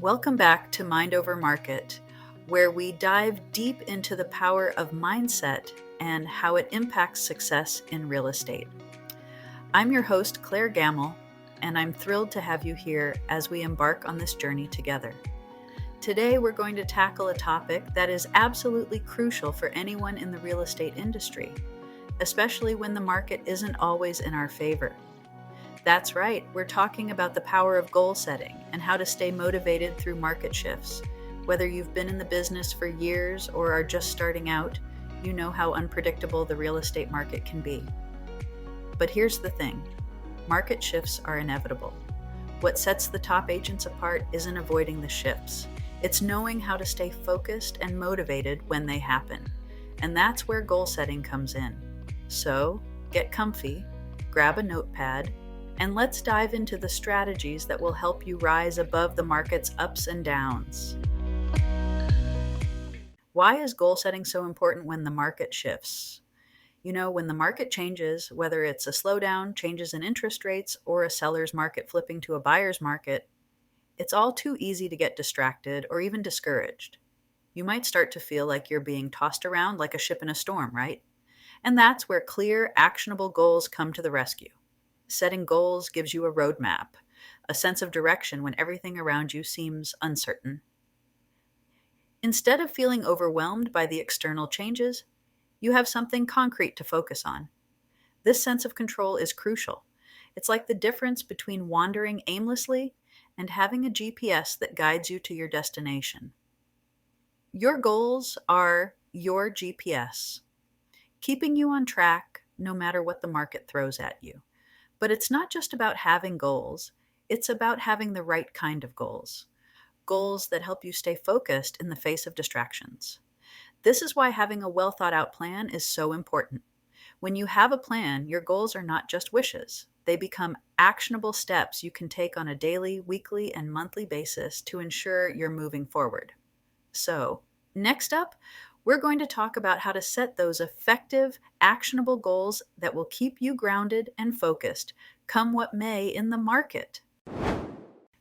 Welcome back to Mind Over Market, where we dive deep into the power of mindset and how it impacts success in real estate. I'm your host, Clair Gammel, and I'm thrilled to have you here as we embark on this journey together. Today, we're going to tackle a topic that is absolutely crucial for anyone in the real estate industry, especially when the market isn't always in our favor. That's right, we're talking about the power of goal setting and how to stay motivated through market shifts. Whether you've been in the business for years or are just starting out, you know how unpredictable the real estate market can be. But here's the thing, market shifts are inevitable. What sets the top agents apart isn't avoiding the shifts. It's knowing how to stay focused and motivated when they happen. And that's where goal setting comes in. So, get comfy, grab a notepad, and let's dive into the strategies that will help you rise above the market's ups and downs. Why is goal setting so important when the market shifts? You know, when the market changes, whether it's a slowdown, changes in interest rates, or a seller's market flipping to a buyer's market, it's all too easy to get distracted or even discouraged. You might start to feel like you're being tossed around like a ship in a storm, right? And that's where clear, actionable goals come to the rescue. Setting goals gives you a roadmap, a sense of direction when everything around you seems uncertain. Instead of feeling overwhelmed by the external changes, you have something concrete to focus on. This sense of control is crucial. It's like the difference between wandering aimlessly and having a GPS that guides you to your destination. Your goals are your GPS, keeping you on track no matter what the market throws at you. But it's not just about having goals, it's about having the right kind of goals. Goals that help you stay focused in the face of distractions. This is why having a well thought out plan is so important. When you have a plan, your goals are not just wishes. They become actionable steps you can take on a daily, weekly, and monthly basis to ensure you're moving forward. So, next up, we're going to talk about how to set those effective, actionable goals that will keep you grounded and focused, come what may in the market.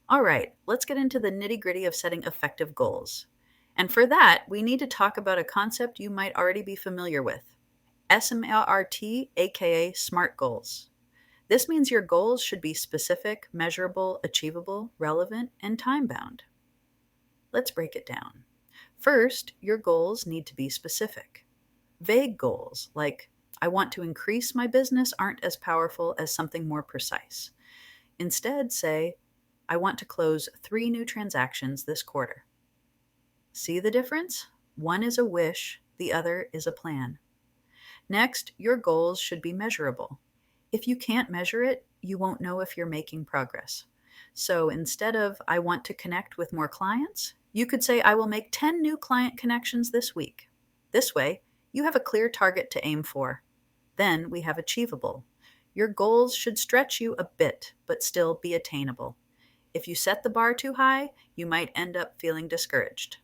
All right, let's get into the nitty-gritty of setting effective goals. And for that, we need to talk about a concept you might already be familiar with, S.M.A.R.T, aka SMART goals. This means your goals should be specific, measurable, achievable, relevant, and time-bound. Let's break it down. First, your goals need to be specific. Vague goals, like, I want to increase my business, aren't as powerful as something more precise. Instead, say, I want to close 3 new transactions this quarter. See the difference? One is a wish, the other is a plan. Next, your goals should be measurable. If you can't measure it, you won't know if you're making progress. So instead of, I want to connect with more clients, you could say, I will make 10 new client connections this week. This way, you have a clear target to aim for. Then we have achievable. Your goals should stretch you a bit, but still be attainable. If you set the bar too high, you might end up feeling discouraged.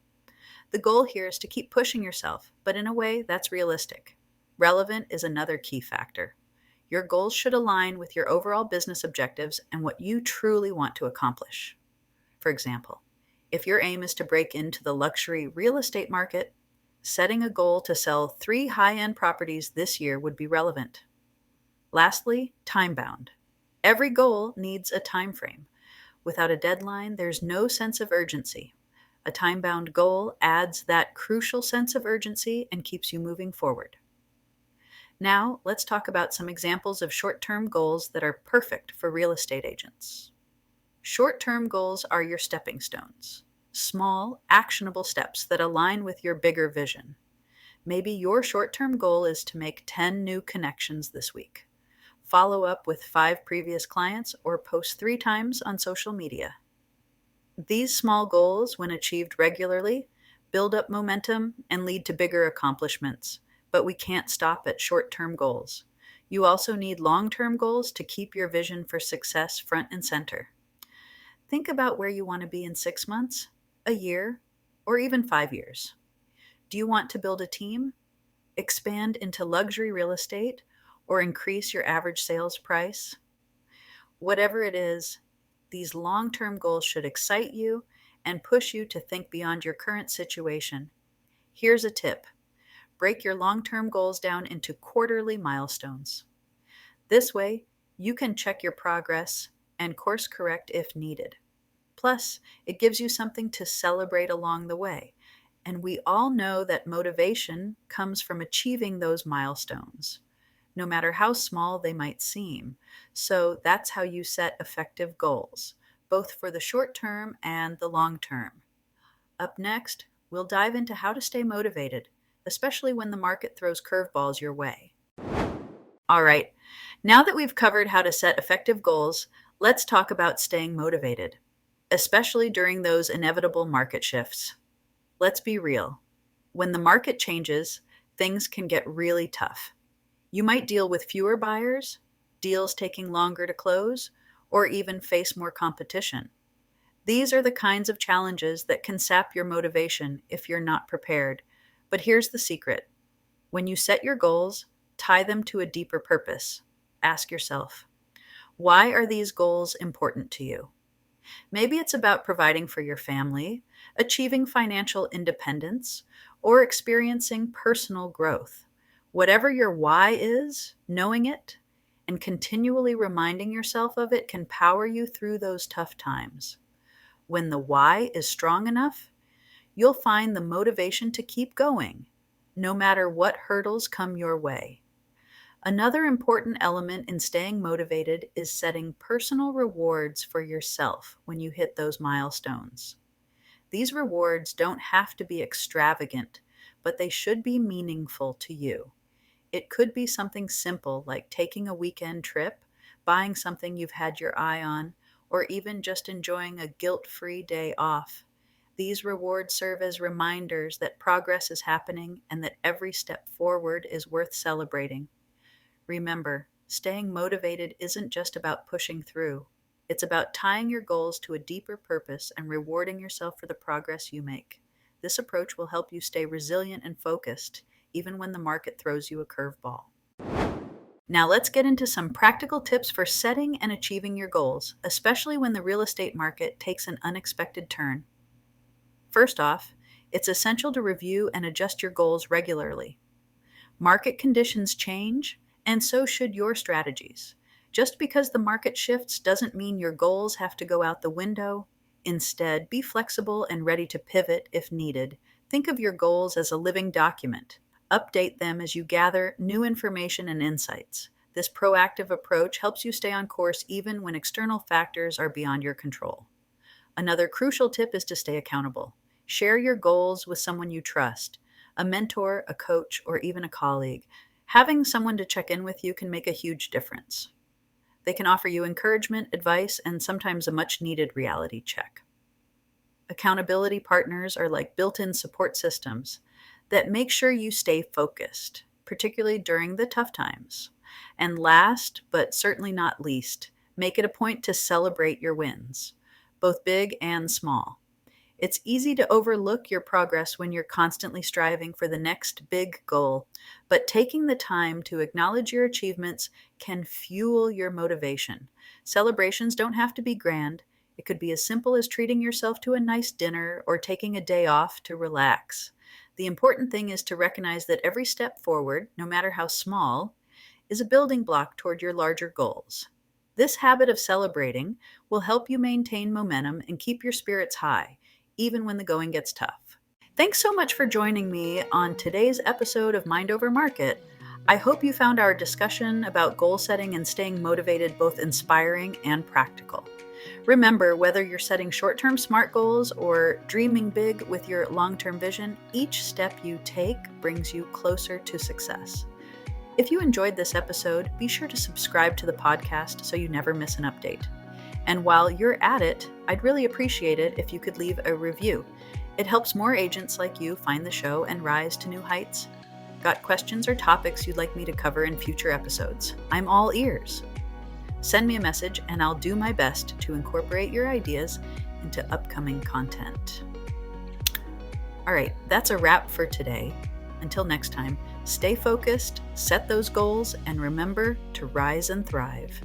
The goal here is to keep pushing yourself, but in a way that's realistic. Relevant is another key factor. Your goals should align with your overall business objectives and what you truly want to accomplish. For example, if your aim is to break into the luxury real estate market, setting a goal to sell 3 high-end properties this year would be relevant. Lastly, time-bound. Every goal needs a time frame. Without a deadline, there's no sense of urgency. A time-bound goal adds that crucial sense of urgency and keeps you moving forward. Now, let's talk about some examples of short-term goals that are perfect for real estate agents. Short-term goals are your stepping stones, small, actionable steps that align with your bigger vision. Maybe your short-term goal is to make 10 new connections this week, follow up with 5 previous clients, or post 3 times on social media. These small goals, when achieved regularly, build up momentum and lead to bigger accomplishments, but we can't stop at short-term goals. You also need long-term goals to keep your vision for success front and center. Think about where you want to be in 6 months, a year, or even 5 years. Do you want to build a team, expand into luxury real estate, or increase your average sales price? Whatever it is, these long-term goals should excite you and push you to think beyond your current situation. Here's a tip. Break your long-term goals down into quarterly milestones. This way, you can check your progress and course correct if needed. Plus, it gives you something to celebrate along the way. And we all know that motivation comes from achieving those milestones, no matter how small they might seem. So that's how you set effective goals, both for the short term and the long term. Up next, we'll dive into how to stay motivated, especially when the market throws curveballs your way. All right, now that we've covered how to set effective goals, let's talk about staying motivated, especially during those inevitable market shifts. Let's be real. When the market changes, things can get really tough. You might deal with fewer buyers, deals taking longer to close, or even face more competition. These are the kinds of challenges that can sap your motivation if you're not prepared. But here's the secret. When you set your goals, tie them to a deeper purpose. Ask yourself, why are these goals important to you? Maybe it's about providing for your family, achieving financial independence, or experiencing personal growth. Whatever your why is, knowing it and continually reminding yourself of it can power you through those tough times. When the why is strong enough, you'll find the motivation to keep going, no matter what hurdles come your way. Another important element in staying motivated is setting personal rewards for yourself when you hit those milestones. These rewards don't have to be extravagant, but they should be meaningful to you. It could be something simple like taking a weekend trip, buying something you've had your eye on, or even just enjoying a guilt-free day off. These rewards serve as reminders that progress is happening and that every step forward is worth celebrating. Remember, staying motivated isn't just about pushing through. It's about tying your goals to a deeper purpose and rewarding yourself for the progress you make. This approach will help you stay resilient and focused, even when the market throws you a curveball. Now let's get into some practical tips for setting and achieving your goals, especially when the real estate market takes an unexpected turn. First off, it's essential to review and adjust your goals regularly. Market conditions change, and so should your strategies. Just because the market shifts doesn't mean your goals have to go out the window. Instead, be flexible and ready to pivot if needed. Think of your goals as a living document. Update them as you gather new information and insights. This proactive approach helps you stay on course even when external factors are beyond your control. Another crucial tip is to stay accountable. Share your goals with someone you trust, a mentor, a coach, or even a colleague. Having someone to check in with you can make a huge difference. They can offer you encouragement, advice, and sometimes a much-needed reality check. Accountability partners are like built-in support systems that make sure you stay focused, particularly during the tough times. And last, but certainly not least, make it a point to celebrate your wins, both big and small. It's easy to overlook your progress when you're constantly striving for the next big goal, but taking the time to acknowledge your achievements can fuel your motivation. Celebrations don't have to be grand. It could be as simple as treating yourself to a nice dinner or taking a day off to relax. The important thing is to recognize that every step forward, no matter how small, is a building block toward your larger goals. This habit of celebrating will help you maintain momentum and keep your spirits high, even when the going gets tough. Thanks so much for joining me on today's episode of Mind Over Market. I hope you found our discussion about goal setting and staying motivated both inspiring and practical. Remember, whether you're setting short-term SMART goals or dreaming big with your long-term vision, each step you take brings you closer to success. If you enjoyed this episode, be sure to subscribe to the podcast so you never miss an update. And while you're at it, I'd really appreciate it if you could leave a review. It helps more agents like you find the show and rise to new heights. Got questions or topics you'd like me to cover in future episodes? I'm all ears. Send me a message and I'll do my best to incorporate your ideas into upcoming content. All right, that's a wrap for today. Until next time, stay focused, set those goals, and remember to rise and thrive.